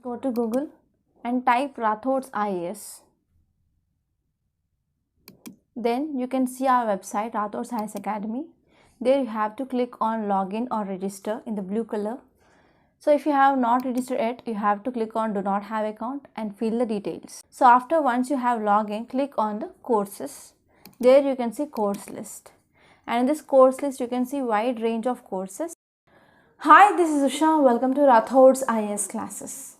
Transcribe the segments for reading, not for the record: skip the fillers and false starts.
Go to Google and type Rathod's IAS. Then you can see our website, Rathod's IAS Academy. There you have to click on login or register in the blue color. So if you have not registered yet, you have to click on do not have account and fill the details. So once you have login, click on the courses. There you can see course list. And in this course list, you can see wide range of courses. Hi, this is Usha. Welcome to Rathod's IAS classes.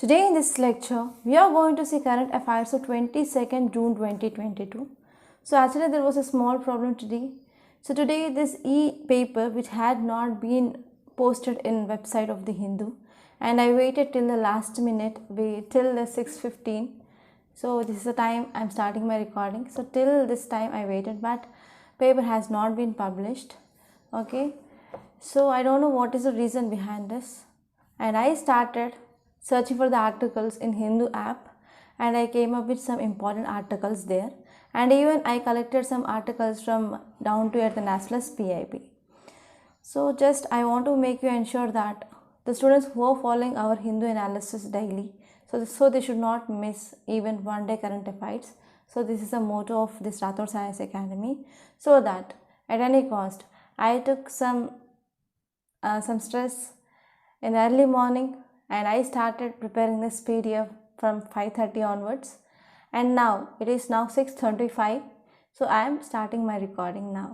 Today in this lecture, we are going to see current affairs of 22nd June 2022. So actually there was a small problem today. So today this e-paper which had not been posted in website of The Hindu, and I waited till the last minute, till the 6:15. So this is the time I am starting my recording. So till this time I waited, but paper has not been published. Okay. So I don't know what is the reason behind this, and I started searching for the articles in Hindu app, and I came up with some important articles there, and even I collected some articles from Down to Earth and as well as PIB. So just I want to make you ensure that the students who are following our Hindu analysis daily, so they should not miss even one day current affairs. So this is the motto of this Rathod's IAS Academy, so that at any cost I took some stress in early morning, and I started preparing this PDF from 5:30 onwards, and now it is now 6:35. So I am starting my recording now.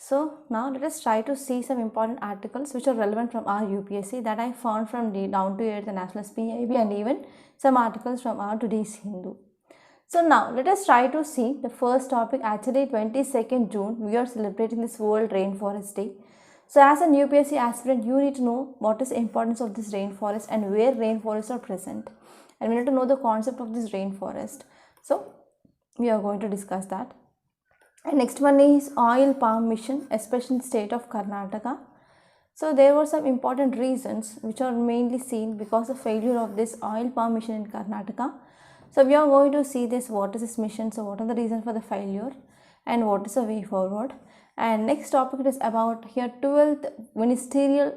So now let us try to see some important articles which are relevant from our UPSC that I found from the Down to Earth and as well as PIB, and even some articles from our Today's Hindu. So now let us try to see the first topic. Actually 22nd June we are celebrating this World Rainforest Day. So as an UPSC aspirant, you need to know what is the importance of this rainforest and where rainforests are present, and we need to know the concept of this rainforest. So we are going to discuss that. And next one is oil palm mission, especially in the state of Karnataka. So there were some important reasons which are mainly seen because of failure of this oil palm mission in Karnataka. So we are going to see this, what is this mission, so what are the reasons for the failure and what is the way forward. And next topic is about here 12th Ministerial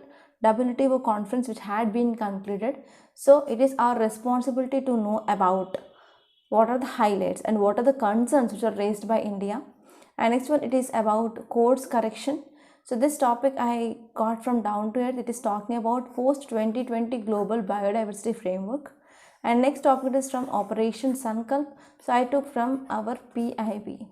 Wto Conference which had been concluded. So it is our responsibility to know about what are the highlights and what are the concerns which are raised by India. And next one, it is about course correction. So this topic I got from Down to Earth. It is talking about post 2020 global biodiversity framework. And next topic is from Operation Sankalp. So I took from our PIB.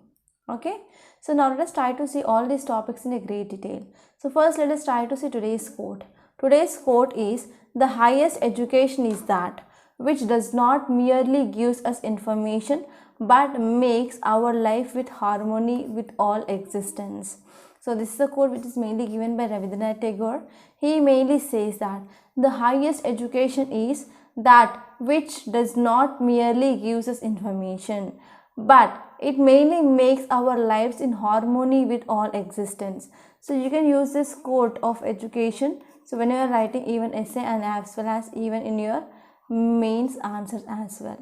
Okay. So now let us try to see all these topics in a great detail. So first let us try to see today's quote. Today's quote is, the highest education is that which does not merely gives us information but makes our life with harmony with all existence. So this is a quote which is mainly given by Rabindranath Tagore. He mainly says that the highest education is that which does not merely gives us information, but it mainly makes our lives in harmony with all existence. So you can use this quote of education, so when you are writing even essay and as well as even in your mains answers as well.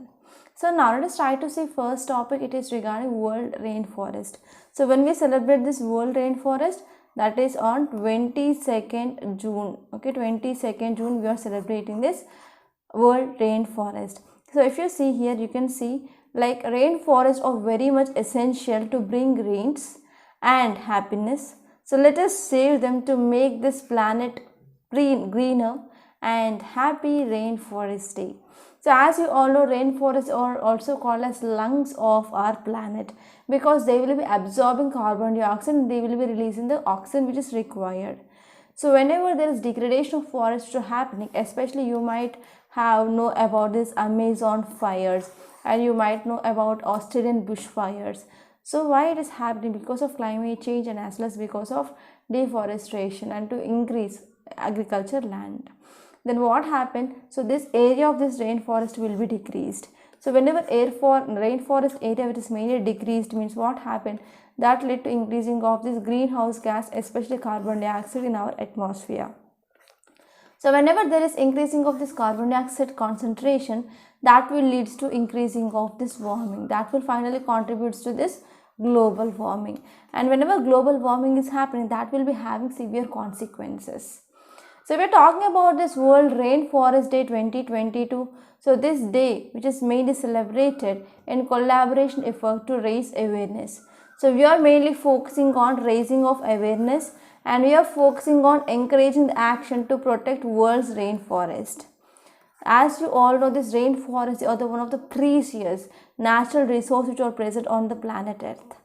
So now let us try to see first topic. It is regarding World Rainforest. So when we celebrate this World Rainforest, that is on 22nd June. Okay, 22nd June we are celebrating this World Rainforest. So if you see here, you can see like rainforests are very much essential to bring rains and happiness. So let us save them to make this planet greener and happy Rainforest Day. So as you all know, rainforests are also called as lungs of our planet because they will be absorbing carbon dioxide and they will be releasing the oxygen which is required. So whenever there is degradation of forests happening, especially you might know about this Amazon fires, and you might know about Australian bushfires. So why it is happening? Because of climate change and as well as because of deforestation and to increase agriculture land. Then what happened? So this area of this rainforest will be decreased. So whenever rainforest area which is mainly decreased means what happened? That led to increasing of this greenhouse gas, especially carbon dioxide in our atmosphere. So whenever there is increasing of this carbon dioxide concentration, that will leads to increasing of this warming. That will finally contributes to this global warming. And whenever global warming is happening, that will be having severe consequences. So we are talking about this World Rainforest Day 2022. So this day, which is mainly celebrated in collaboration effort to raise awareness. So we are mainly focusing on raising of awareness, and we are focusing on encouraging the action to protect world's rainforest. As you all know, this rainforest is one of the precious natural resources which are present on the planet Earth.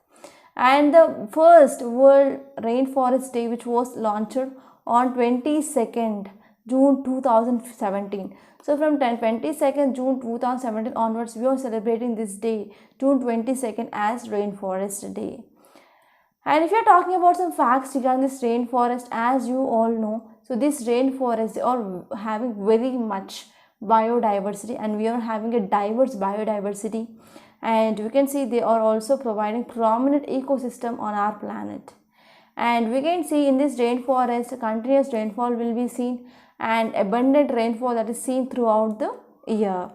And the first World Rainforest Day, which was launched on 22nd June 2017. So from 22nd June 2017 onwards, we are celebrating this day, June 22nd, as Rainforest Day. And if you are talking about some facts regarding this rainforest, as you all know, so this rainforest, they are having very much biodiversity, and we are having a diverse biodiversity, and we can see they are also providing prominent ecosystem on our planet. And we can see in this rainforest, continuous rainfall will be seen, and abundant rainfall that is seen throughout the year.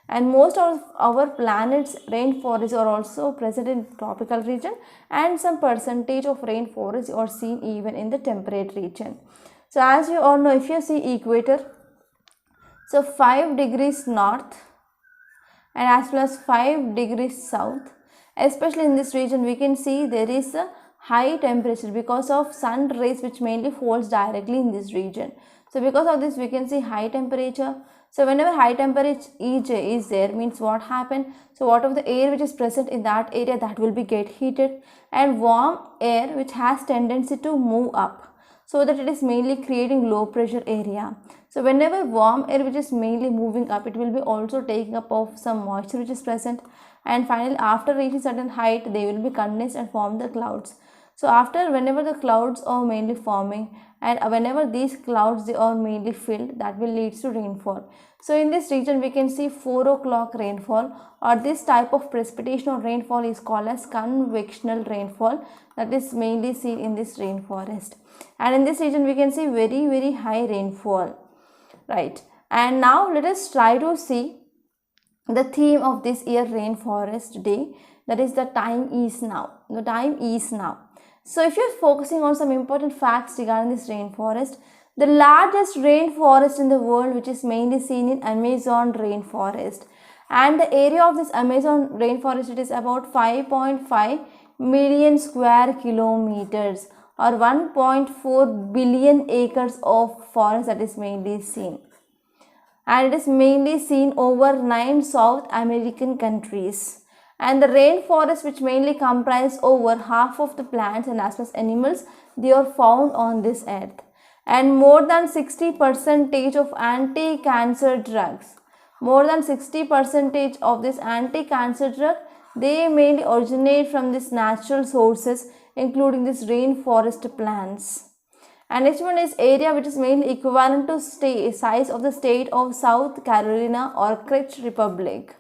And most of our planet's rainforests are also present in tropical region, and some percentage of rainforests are seen even in the temperate region. So as you all know, if you see equator, so 5 degrees north and as well as 5 degrees south, especially in this region, we can see there is a high temperature because of sun rays which mainly falls directly in this region. So because of this, we can see high temperature. So whenever high temperature is there, means what happened? So whatever the air which is present in that area, that will be get heated, and warm air which has tendency to move up, so that it is mainly creating low pressure area. So whenever warm air which is mainly moving up, it will be also taking up of some moisture which is present, and finally after reaching certain height, they will be condensed and form the clouds. So after, whenever the clouds are mainly forming, and whenever these clouds they are mainly filled, that will lead to rainfall. So in this region, we can see 4 o'clock rainfall, or this type of precipitation or rainfall is called as convectional rainfall, that is mainly seen in this rainforest. And in this region, we can see very high rainfall, right? And now let us try to see the theme of this year Rainforest Day, that is the time is now. The time is now. So if you're focusing on some important facts regarding this rainforest, the largest rainforest in the world, which is mainly seen in Amazon rainforest, and the area of this Amazon rainforest, it is about 5.5 million square kilometers, or 1.4 billion acres of forest that is mainly seen, and it is mainly seen over 9 South American countries. And the rainforest, which mainly comprise over half of the plants and as well as animals, they are found on this earth. And more than 60% of anti-cancer drugs, more than 60% of this anti-cancer drug, they mainly originate from these natural sources, including this rainforest plants. And next one is area which is mainly equivalent to size of the state of South Carolina or Czech Republic.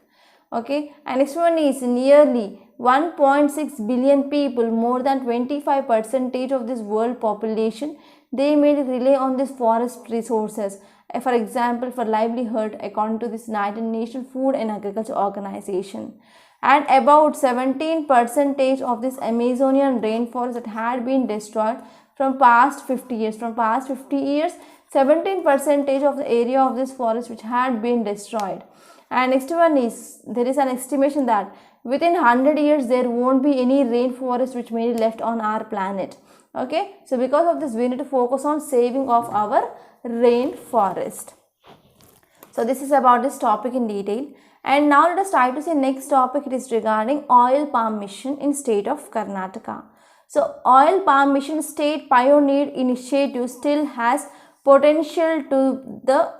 Okay, and next one is nearly 1.6 billion people, more than 25% of this world population, they may rely on these forest resources, for example for livelihood, according to this United Nations Food and Agriculture Organization. And about 17% of this Amazonian rainforest that had been destroyed from past 50 years. From past 50 years, 17% of the area of this forest which had been destroyed. And next one is, there is an estimation that within 100 years there won't be any rainforest which may be left on our planet. Okay, so because of this, we need to focus on saving of our rainforest. So this is about this topic in detail. And now let us try to see next topic. It is regarding oil palm mission in state of Karnataka. So oil palm mission state pioneered initiative still has potential to the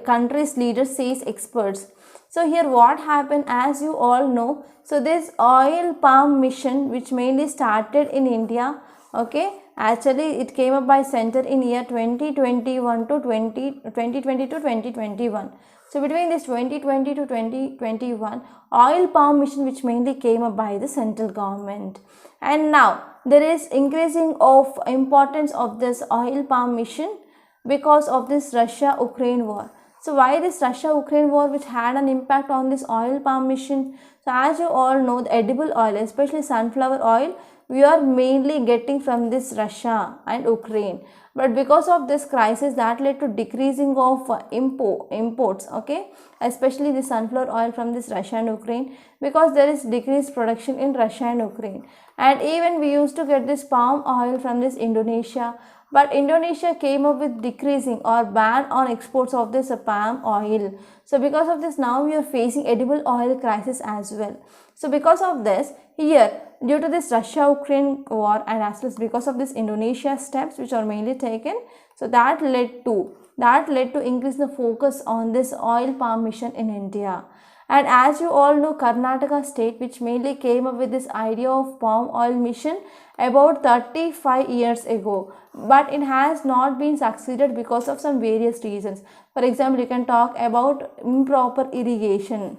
country's leaders, says experts. So here what happened, as you all know, so this oil palm mission which mainly started in India, okay, actually it came up by center in year 2021 to 2021. So between this 2020 to 2021, oil palm mission which mainly came up by the central government. And now there is increasing of importance of this oil palm mission because of this Russia-Ukraine war. So why this Russia-Ukraine war which had an impact on this oil palm mission? So as you all know, the edible oil, especially sunflower oil, we are mainly getting from this Russia and Ukraine. but because of this crisis that led to decreasing of imports, okay, especially the sunflower oil from this Russia and Ukraine, because there is decreased production in Russia and Ukraine. And even we used to get this palm oil from this Indonesia, but Indonesia came up with decreasing or ban on exports of this palm oil. So because of this, now we are facing edible oil crisis as well. So because of this, here due to this Russia-Ukraine war and as well as because of this Indonesia steps which are mainly taken, so that led to increase the focus on this oil palm mission in India. And as you all know, Karnataka state, which mainly came up with this idea of palm oil mission about 35 years ago, but it has not been succeeded because of some various reasons. For example, you can talk about improper irrigation.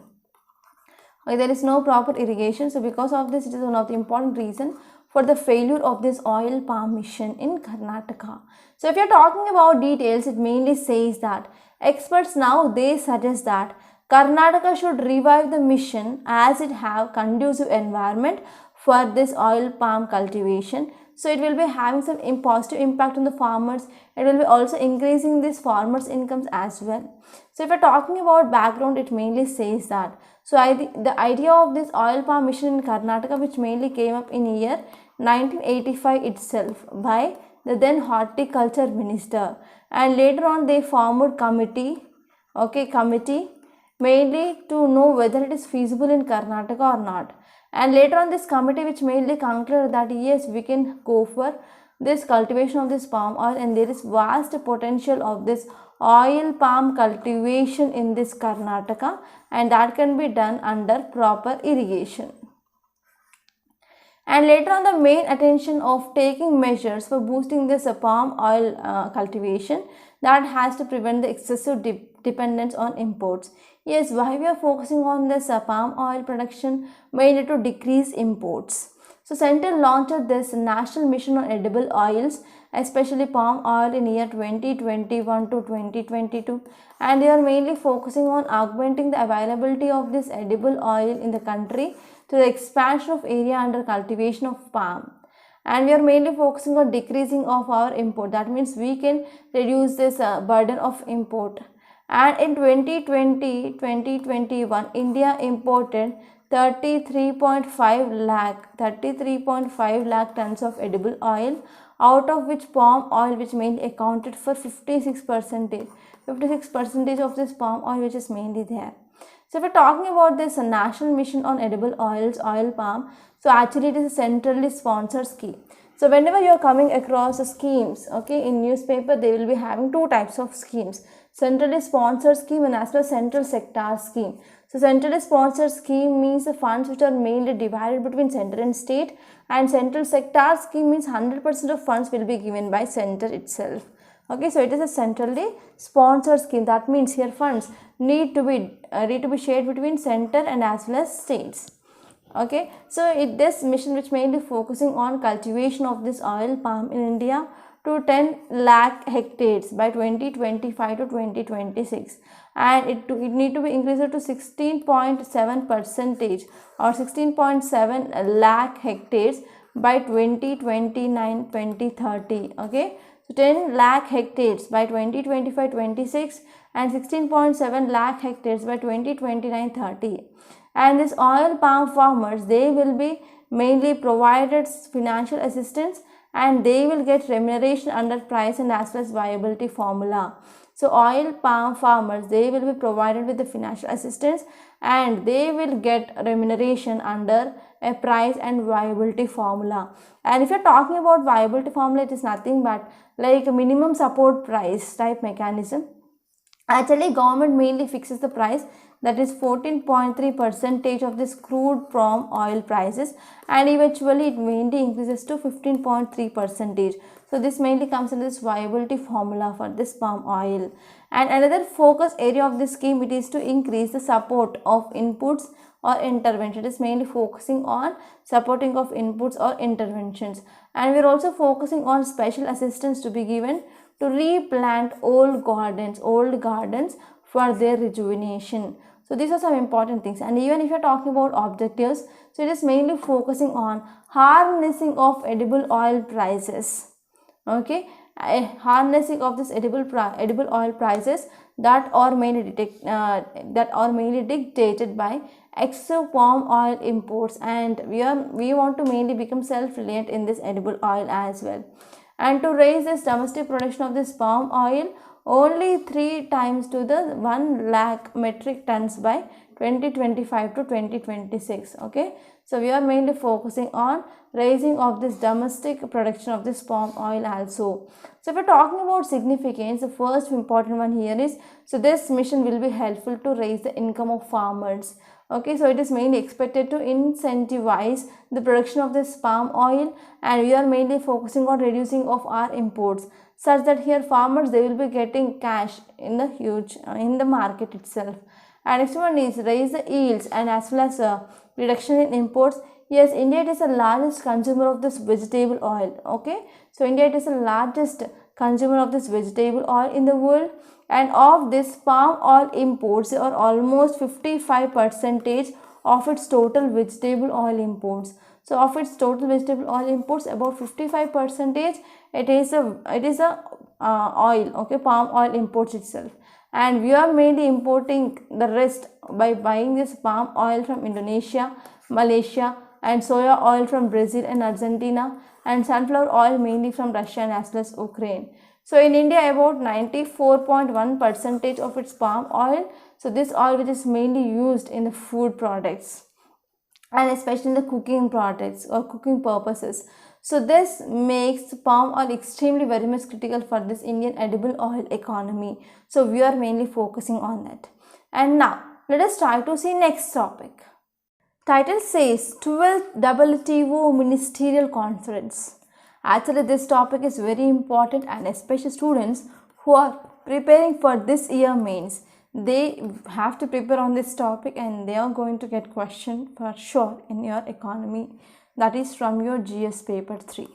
There is no proper irrigation, so because of this, it is one of the important reasons for the failure of this oil palm mission in Karnataka. So if you are talking about details, it mainly says that experts now they suggest that Karnataka should revive the mission as it have conducive environment for this oil palm cultivation. So it will be having some positive impact on the farmers. It will be also increasing these farmers' incomes as well. So if we are talking about background, it mainly says that. So the idea of this oil palm mission in Karnataka, which mainly came up in year 1985 itself by the then horticulture minister, and later on they formed committee mainly to know whether it is feasible in Karnataka or not. And later on this committee which mainly concluded that yes, we can go for this cultivation of this palm oil and there is vast potential of this oil palm cultivation in this Karnataka, and that can be done under proper irrigation. And later on, the main attention of taking measures for boosting this palm oil cultivation that has to prevent the excessive dependence on imports. Yes, why we are focusing on this palm oil production? Mainly to decrease imports. So Central launched this national mission on edible oils, especially palm oil, in year 2021 to 2022, and they are mainly focusing on augmenting the availability of this edible oil in the country to the expansion of area under cultivation of palm. And we are mainly focusing on decreasing of our import. That means we can reduce this burden of import. And in 2020-2021, India imported 33.5 lakh tons of edible oil, out of which palm oil, which mainly accounted for 56% of this palm oil which is mainly there. So if we are talking about this national mission on edible oils, oil palm, so actually it is a centrally sponsored scheme. So whenever you are coming across schemes, okay, in newspaper, they will be having two types of schemes: centrally sponsored scheme and as well as central sector scheme. So centrally sponsored scheme means the funds which are mainly divided between center and state, and central sector scheme means 100% of funds will be given by center itself. Okay, so it is a centrally sponsored scheme. That means here funds need to be shared between center and as well as states. Okay, so this mission which mainly focusing on cultivation of this oil palm in India to 10 lakh hectares by 2025 to 2026, and it need to be increased to 16.7% or 16.7 lakh hectares by 2029-2030. Okay, so 10 lakh hectares by 2025-26 and 16.7 lakh hectares by 2029-30. And this oil palm farmers, they will be mainly provided financial assistance and they will get remuneration under price and as well as viability formula. So oil palm farmers, they will be provided with the financial assistance and they will get remuneration under a price and viability formula. And if you are talking about viability formula, it is nothing but like a minimum support price type mechanism. Actually, government mainly fixes the price, that is 14.3% of this crude palm oil prices, and eventually it mainly increases to 15.3%. So this mainly comes in this viability formula for this palm oil. And another focus area of this scheme, it is to increase the support of inputs or intervention. It is mainly focusing on supporting of inputs or interventions, and we are also focusing on special assistance to be given to replant old gardens for their rejuvenation. So these are some important things. And even if you are talking about objectives, so it is mainly focusing on harnessing of edible oil prices, okay, harnessing of this edible oil prices that are mainly dictated by excessive palm oil imports, and we want to mainly become self-reliant in this edible oil as well. And to raise this domestic production of this palm oil only 3 times to the 1 lakh metric tons by 2025 to 2026. Okay, so we are mainly focusing on raising of this domestic production of this palm oil also. So if we're talking about significance, the first important one here is, so this mission will be helpful to raise the income of farmers. Okay, so it is mainly expected to incentivize the production of this palm oil, and we are mainly focusing on reducing of our imports, such that here farmers, they will be getting cash in the huge in the market itself. And next one is raise the yields and as well as reduction in imports. Yes, India is the largest consumer of this vegetable oil. Okay, so India is the largest consumer of this vegetable oil in the world, and of this palm oil imports are almost 55% of its total vegetable oil imports. So of its total vegetable oil imports, about 55% it is a oil, okay, palm oil imports itself. And we are mainly importing the rest by buying this palm oil from Indonesia, Malaysia, and soya oil from Brazil and Argentina, and sunflower oil mainly from Russia and as well as Ukraine. So in India, about 94.1% of its palm oil, so this oil which is mainly used in the food products and especially in the cooking products or cooking purposes. So this makes palm oil extremely very much critical for this Indian edible oil economy. So we are mainly focusing on that. And now let us try to see next topic. Title says 12th Wto Ministerial Conference. Actually this topic is very important, and especially students who are preparing for this year mains, they have to prepare on this topic, and they are going to get question for sure in your economy, that is from your GS paper 3.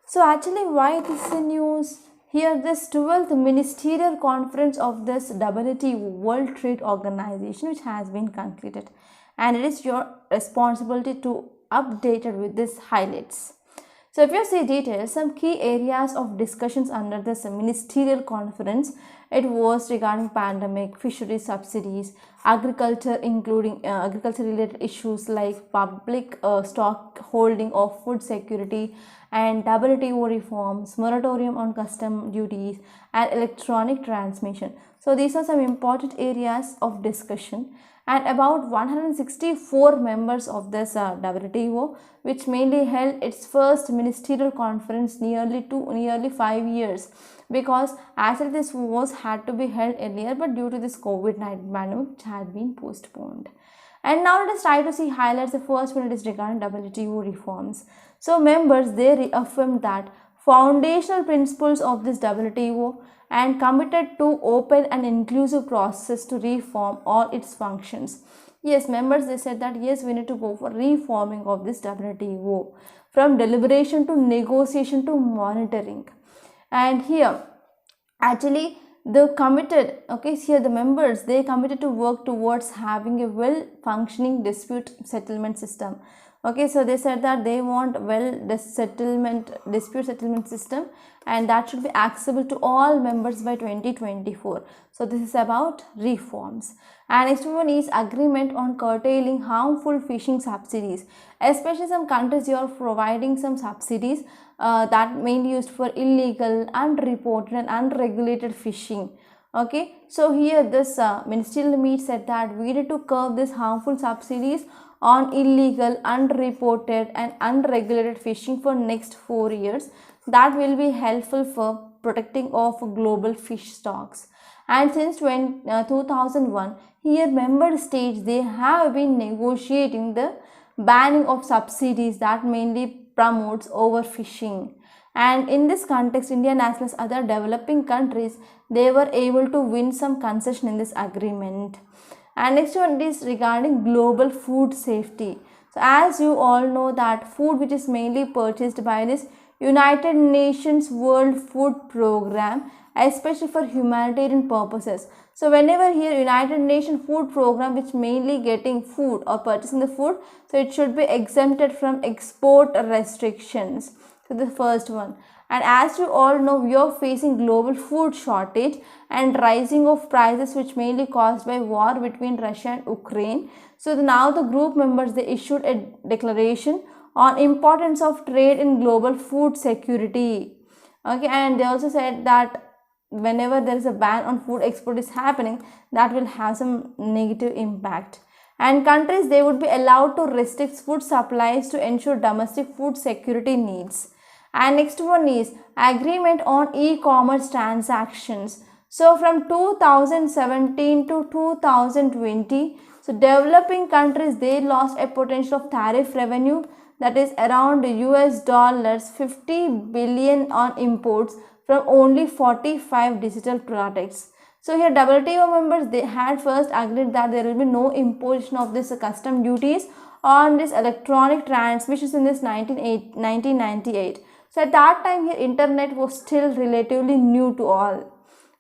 So actually why this is a news? Here this 12th Ministerial Conference of this WTO World Trade Organization which has been concluded, and it is your responsibility to update it with these highlights. So if you see details, some key areas of discussions under this ministerial conference, it was regarding pandemic, fisheries subsidies, agriculture, including agriculture related issues like public stock holding of food security, and WTO reforms, moratorium on custom duties, and electronic transmission. So these are some important areas of discussion. And about 164 members of this WTO, which mainly held its first ministerial conference nearly 5 years, because actually this was had to be held earlier, but due to this COVID-19 pandemic which had been postponed. And now let us try to see highlights. The first one is regarding WTO reforms. So members, they reaffirmed that foundational principles of this WTO and committed to open and inclusive process to reform all its functions. Yes, members, they said that yes, we need to go for reforming of this WTO, from deliberation to negotiation to monitoring. And here actually the committed, okay, here the members, they committed to work towards having a well functioning dispute settlement system. Okay, so they said that they want dispute settlement system, and that should be accessible to all members by 2024. So this is about reforms. And next one is agreement on curtailing harmful fishing subsidies. Especially some countries, you are providing some subsidies that mainly used for illegal, unreported and unregulated fishing. Okay, so here this ministerial meet said that we need to curb these harmful subsidies on illegal, unreported and unregulated fishing for next 4 years. That will be helpful for protecting of global fish stocks. And since 2001, here member states, they have been negotiating the banning of subsidies that mainly promotes overfishing. And in this context, India as well as other developing countries, they were able to win some concession in this agreement. And next one is regarding global food safety. So as you all know that food which is mainly purchased by this United Nations World Food Program, especially for humanitarian purposes. So whenever here United Nations Food Program which mainly getting food or purchasing the food, so it should be exempted from export restrictions. So the first one. And as you all know, we are facing global food shortage and rising of prices, which mainly caused by war between Russia and Ukraine. So now the group members, they issued a declaration on importance of trade in global food security. Okay, and they also said that whenever there is a ban on food export is happening, that will have some negative impact. And countries, they would be allowed to restrict food supplies to ensure domestic food security needs. And next one is agreement on e-commerce transactions. So from 2017 to 2020, so developing countries, they lost a potential of tariff revenue that is around US $50 billion on imports from only 45 digital products. So here WTO members, they had first agreed that there will be no imposition of this custom duties on this electronic transmissions in this 1998. So at that time here internet was still relatively new to all.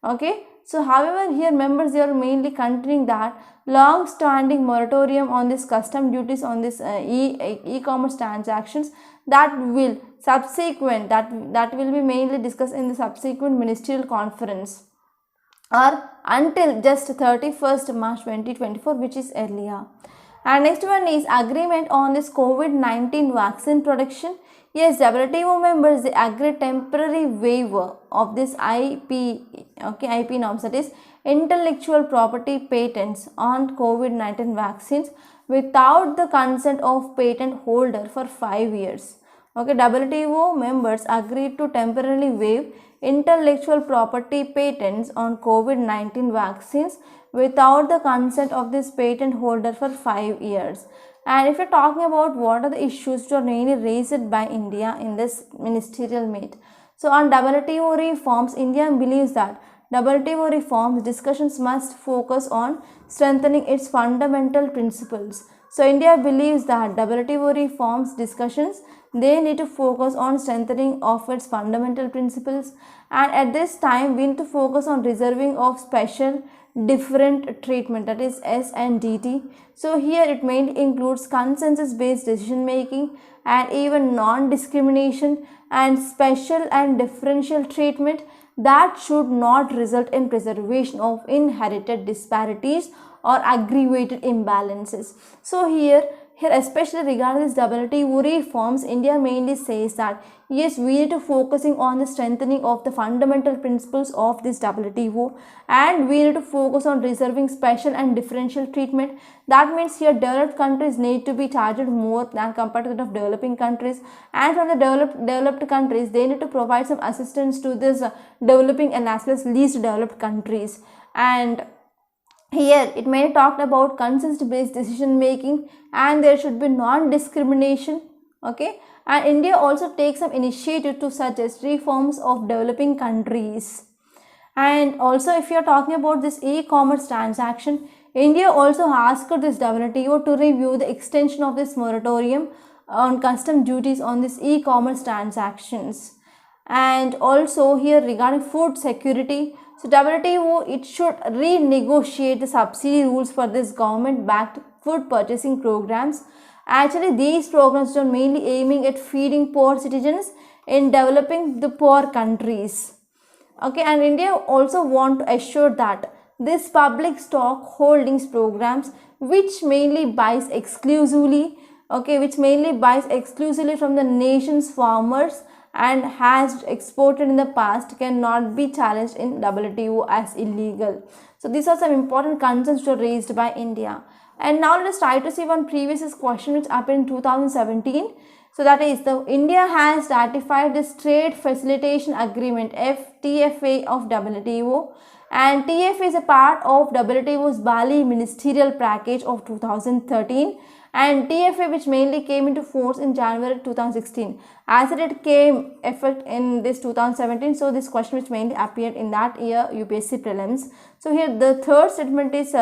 Okay. So however here members, they are mainly continuing that long-standing moratorium on this custom duties on this e-commerce transactions that will subsequent that will be mainly discussed in the subsequent ministerial conference or until just 31st March 2024, which is earlier. And next one is agreement on this COVID-19 vaccine production. Yes, WTO members, they agreed temporary waiver of this IP norms, that is intellectual property patents on COVID-19 vaccines without the consent of patent holder for 5 years. Okay, WTO members agreed to temporarily waive intellectual property patents on COVID-19 vaccines without the consent of this patent holder for 5 years. And if you're talking about what are the issues which are mainly raised by India in this ministerial meet. So on WTO reforms, India believes that WTO reforms discussions must focus on strengthening its fundamental principles. So India believes that WTO reforms discussions, they need to focus on strengthening of its fundamental principles, and at this time we need to focus on reserving of special different treatment, that is S&DT. So here it mainly includes consensus based decision making and even non-discrimination and special and differential treatment that should not result in preservation of inherited disparities or aggravated imbalances. So here especially regarding this WTO reforms, India mainly says that yes, we need to focusing on the strengthening of the fundamental principles of this WTO, and we need to focus on reserving special and differential treatment. That means here developed countries need to be charged more than compared to that of developing countries, and from the developed countries, they need to provide some assistance to this developing and as well as least developed countries. And here it may talk about consensus based decision making, and there should be non-discrimination. Okay, and India also takes some initiative to suggest reforms of developing countries. And also if you are talking about this e-commerce transaction, India also asked this WTO to review the extension of this moratorium on custom duties on this e-commerce transactions. And also here regarding food security, so WTO, it should renegotiate the subsidy rules for this government-backed food purchasing programs. Actually, these programs are mainly aiming at feeding poor citizens in developing the poor countries. Okay, and India also want to assure that this public stock holdings programs, which mainly buys exclusively, from the nation's farmers and has exported in the past, cannot be challenged in WTO as illegal. So these are some important concerns which are raised by India. And now let us try to see one previous question which happened in 2017. So that is, India has ratified this Trade Facilitation Agreement TFA of WTO, and TFA is a part of WTO's Bali Ministerial Package of 2013, and TFA which mainly came into force in January 2016. As it came effect in this 2017, so this question which mainly appeared in that year UPSC prelims. So here the third statement is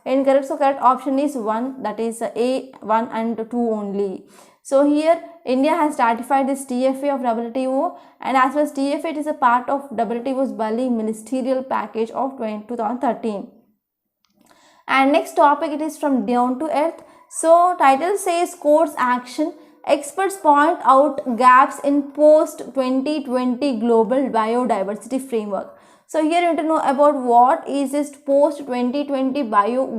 incorrect, so correct option is 1, that is A, 1 and 2 only. So here India has ratified this TFA of WTO, and as well as TFA, it is a part of WTO's Bali Ministerial Package of 2013. And next topic, it is from Down to Earth. So title says course action. experts point out gaps in post-2020 global biodiversity framework. So here you need to know about what is this post-2020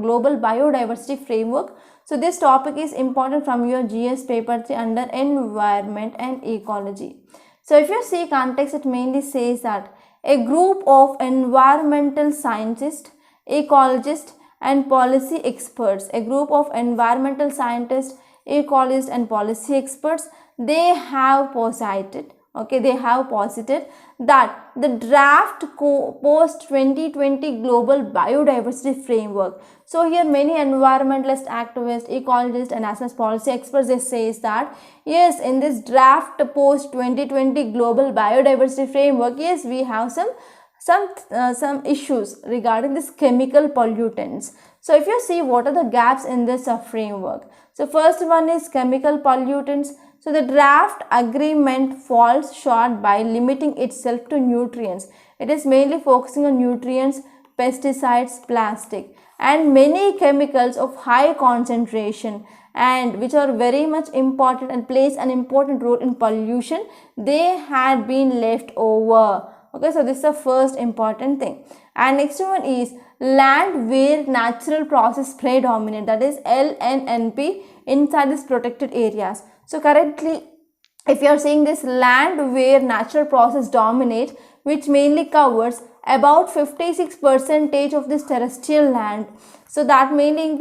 global biodiversity framework. So this topic is important from your GS paper 3 under environment and ecology. So if you see context, it mainly says that a group of environmental scientists, ecologists and policy experts, a group of environmental scientists, ecologists and policy experts, they have posited that the draft post 2020 global biodiversity framework. So here many environmentalist activists, ecologists and as well as policy experts, they says that yes, in this draft post 2020 global biodiversity framework, yes, we have some issues regarding this chemical pollutants. So if you see what are the gaps in this framework. So first one is chemical pollutants. So the draft agreement falls short by limiting itself to nutrients. It is mainly focusing on nutrients, pesticides, plastic and many chemicals of high concentration and which are very much important and plays an important role in pollution. They had been left over. Okay, so this is the first important thing. And next one is land where natural process predominate, that is LNNP inside these protected areas. So currently, if you are seeing this land where natural process dominate, which mainly covers about 56% of this terrestrial land. So that mainly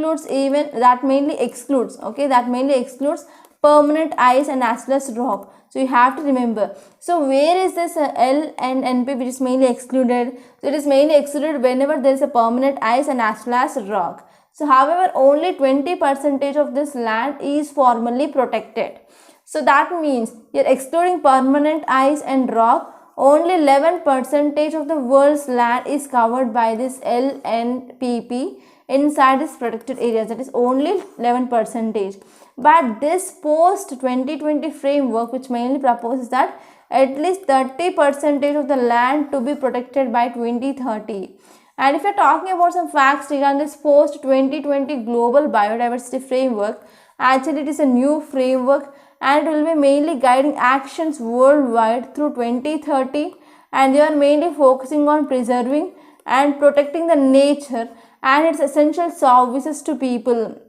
excludes permanent ice and as well as rock. So you have to remember. So where is this LNNP which is mainly excluded? So it is mainly excluded whenever there is a permanent ice and as well as rock. So however, only 20% of this land is formally protected. So that means you're excluding permanent ice and rock. Only 11% of the world's land is covered by this LNPP inside this protected areas. That is only 11%. But this post 2020 framework, which mainly proposes that at least 30% of the land to be protected by 2030. And if you're talking about some facts regarding this post 2020 global biodiversity framework, actually it is a new framework and it will be mainly guiding actions worldwide through 2030, and they are mainly focusing on preserving and protecting the nature and its essential services to people.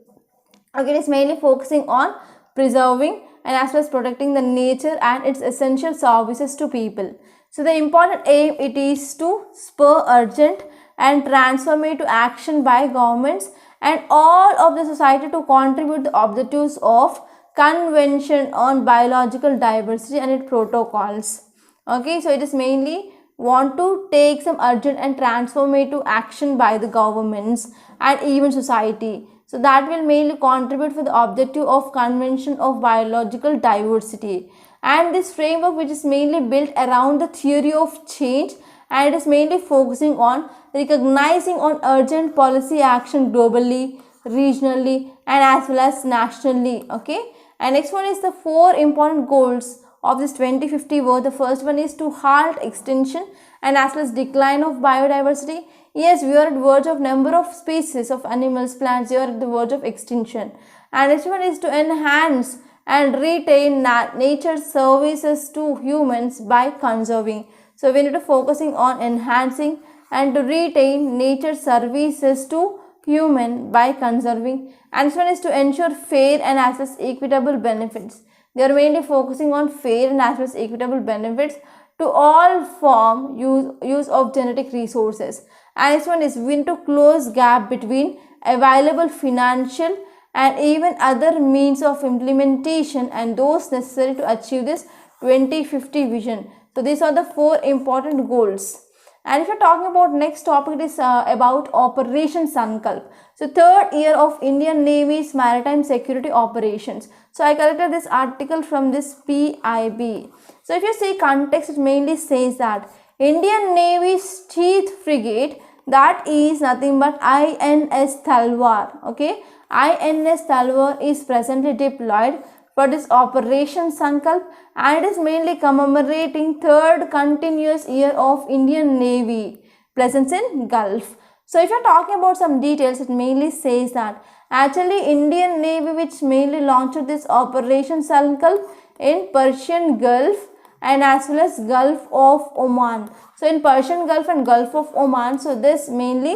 Okay, it is mainly focusing on preserving and as well as protecting the nature and its essential services to people. So the important aim, it is to spur urgent and transformative action by governments and all of the society to contribute the objectives of Convention on Biological Diversity and its protocols. Okay, so it is mainly want to take some urgent and transformative action by the governments and even society. So that will mainly contribute for the objective of Convention of Biological Diversity. And this framework, which is mainly built around the theory of change, and it is mainly focusing on recognizing on urgent policy action globally, regionally and as well as nationally. Okay, and next one is the 4 important goals of this 2050 war. The first one is to halt extinction and as well as decline of biodiversity. Yes, we are at the verge of number of species of animals, plants, they are at the verge of extinction. And next one is to enhance and retain nature's services to humans by conserving. So we need to focusing on enhancing and to retain nature's services to human by conserving. And this one is to ensure fair and as well as equitable benefits. They are mainly focusing on fair and as well as equitable benefits to all form use of genetic resources. And this one is win to close gap between available financial and even other means of implementation and those necessary to achieve this 2050 vision. So these are the 4 important goals. And if you're talking about next topic, it is about Operation Sankalp. So 3rd year of Indian Navy's maritime security operations. So I collected this article from this PIB. So if you see context, it mainly says that Indian Navy's Chief Frigate, that is nothing but INS Talwar. Okay, INS Talwar is presently deployed for this Operation Sankalp and it is mainly commemorating 3rd continuous year of Indian Navy presence in Gulf. So if you're talking about some details, it mainly says that actually Indian Navy which mainly launched this Operation Sankalp in Persian Gulf and as well as Gulf of Oman. So in Persian Gulf and Gulf of Oman, so this mainly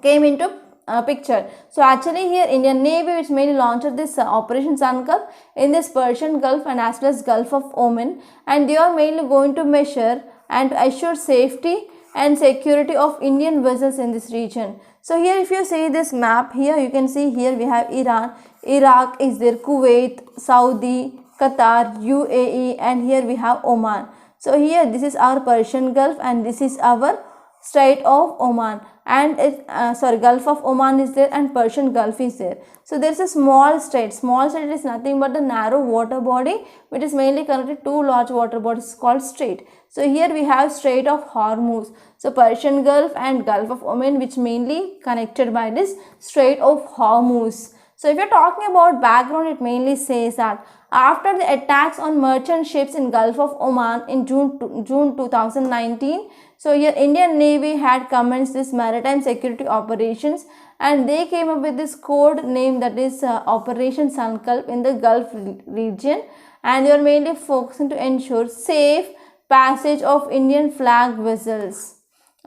came into picture. So actually here Indian Navy which mainly launched this Operation Sankalp in this Persian Gulf and as well as Gulf of Oman, and they are mainly going to measure and assure safety and security of Indian vessels in this region. So here if you see this map, here you can see here we have Iran, Iraq is there, Kuwait, Saudi, Qatar, UAE, and here we have Oman. So here this is our Persian Gulf and this is our Strait of Oman, and Gulf of Oman is there and Persian Gulf is there. So there is a small strait. Small strait is nothing but the narrow water body which is mainly connected to large water bodies called strait. So here we have Strait of Hormuz. So Persian Gulf and Gulf of Oman which mainly connected by this Strait of Hormuz. So if you're talking about background, it mainly says that after the attacks on merchant ships in Gulf of Oman in June 2019, so here Indian Navy had commenced this maritime security operations, and they came up with this code name, that is Operation Sankalp in the Gulf region, and they are mainly focusing to ensure safe passage of Indian flag vessels.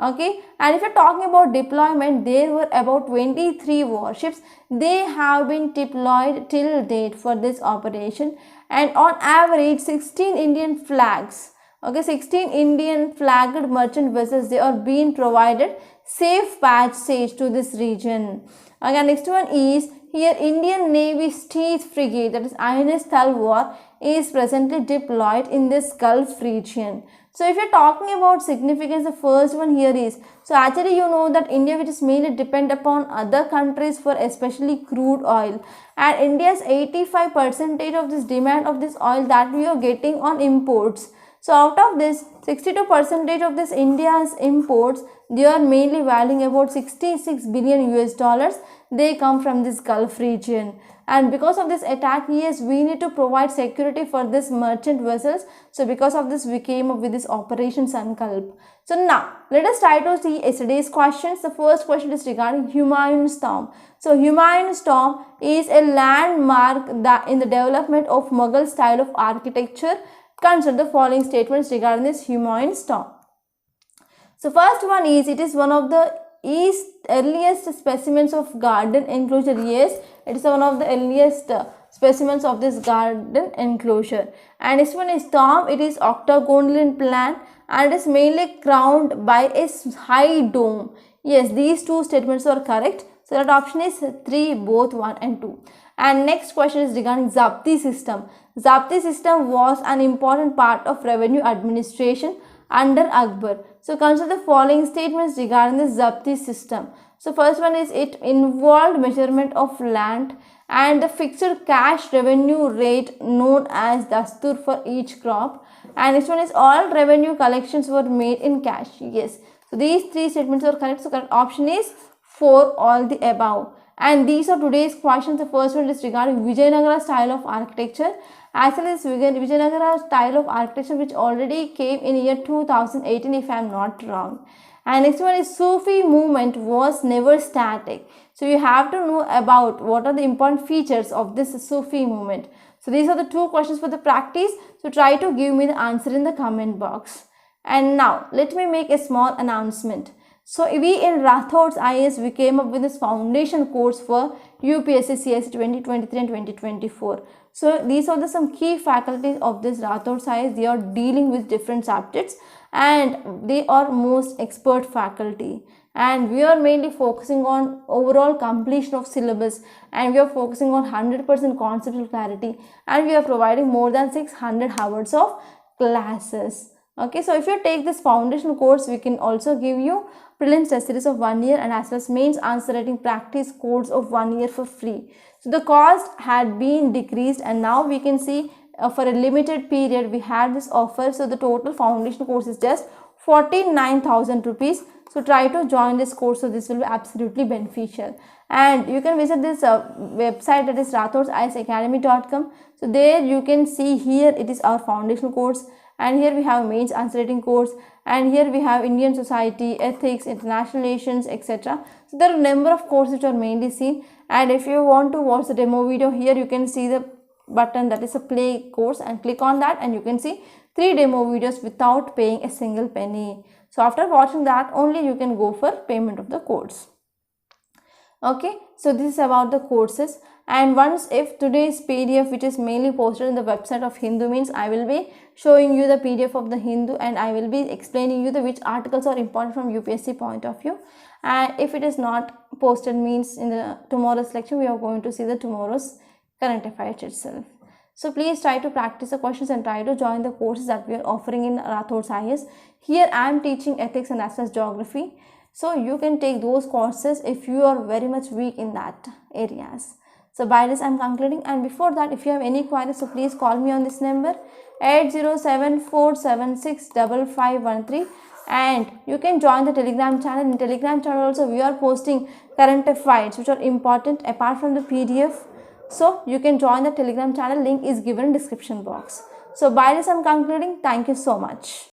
Okay, and if you're talking about deployment, there were about 23 warships. They have been deployed till date for this operation, and on average 16 Indian flags, okay, 16 Indian flagged merchant vessels, they are being provided safe passage to this region. Okay, next one is here Indian Navy Steed Frigate, that is INS Talwar, is presently deployed in this Gulf region. So if you're talking about significance, the first one here is, so actually you know that India which is mainly depend upon other countries for especially crude oil, and India's 85% of this demand of this oil that we are getting on imports. So out of this 62% of this India's imports, they are mainly valuing about 66 billion US dollars. They come from this Gulf region, and because of this attack, yes, we need to provide security for this merchant vessels. So because of this, we came up with this Operation Sankalp. So now let us try to see yesterday's questions. The first question is regarding Humayun's Tomb. So Humayun's Tomb is a landmark that in the development of Mughal style of architecture. Consider the following statements regarding this Humayun's Tomb. So first one is, it is one of the earliest specimens of garden enclosure. Yes, it is one of the earliest specimens of this garden enclosure. And this one is tomb. It is octagonal in plan and is mainly crowned by a high dome. Yes, these two statements are correct. So that option is 3, both 1 and 2. And next question is regarding Zapti system. Zapti system was an important part of revenue administration under Akbar. So consider the following statements regarding the Zapti system. So first one is, it involved measurement of land and the fixed cash revenue rate known as dastur for each crop. And this one is, all revenue collections were made in cash. Yes. So these three statements are correct. So correct option is 4, all the above. And these are today's questions. The first one is regarding Vijayanagara style of architecture. Actually, this Vijayanagara style of architecture which already came in year 2018 if I am not wrong. And next one is, Sufi movement was never static. So you have to know about what are the important features of this Sufi movement. So these are the two questions for the practice. So try to give me the answer in the comment box. And now let me make a small announcement. So we in Rathod's IAS, we came up with this foundation course for UPSC CS 2023 and 2024. So these are some key faculties of this Rathod's IAS. They are dealing with different subjects and they are most expert faculty. And we are mainly focusing on overall completion of syllabus, and we are focusing on 100% conceptual clarity, and we are providing more than 600 hours of classes. Okay, so if you take this foundation course, we can also give you prelims test series of 1 year and as well as mains answer writing practice course of 1 year for free. So the cost had been decreased, and now we can see for a limited period we had this offer. So the total foundation course is just 49,000 rupees. So try to join this course. So this will be absolutely beneficial. And you can visit this website, that is rathodsiasacademy.com. So there you can see here it is our foundation course, and here we have mains answer writing course, and here we have Indian society, ethics, international relations, etc. So there are a number of courses which are mainly seen, and if you want to watch the demo video, here you can see the button that is a play course, and click on that and you can see 3 demo videos without paying a single penny. So after watching that only you can go for payment of the course. Okay, so this is about the courses. And once if today's PDF, which is mainly posted in the website of Hindu, means I will be showing you the PDF of the Hindu, and I will be explaining you the which articles are important from UPSC point of view. And if it is not posted, means in the tomorrow's lecture we are going to see the tomorrow's current affairs itself. So please try to practice the questions and try to join the courses that we are offering in Rathod IAS. Here I am teaching ethics and as well as geography. So you can take those courses if you are very much weak in that areas. So by this I am concluding, and before that if you have any queries, so please call me on this number 8074765513, and you can join the Telegram channel. In Telegram channel also we are posting current affairs which are important apart from the PDF. So you can join the Telegram channel, link is given in description box. So by this I am concluding. Thank you so much.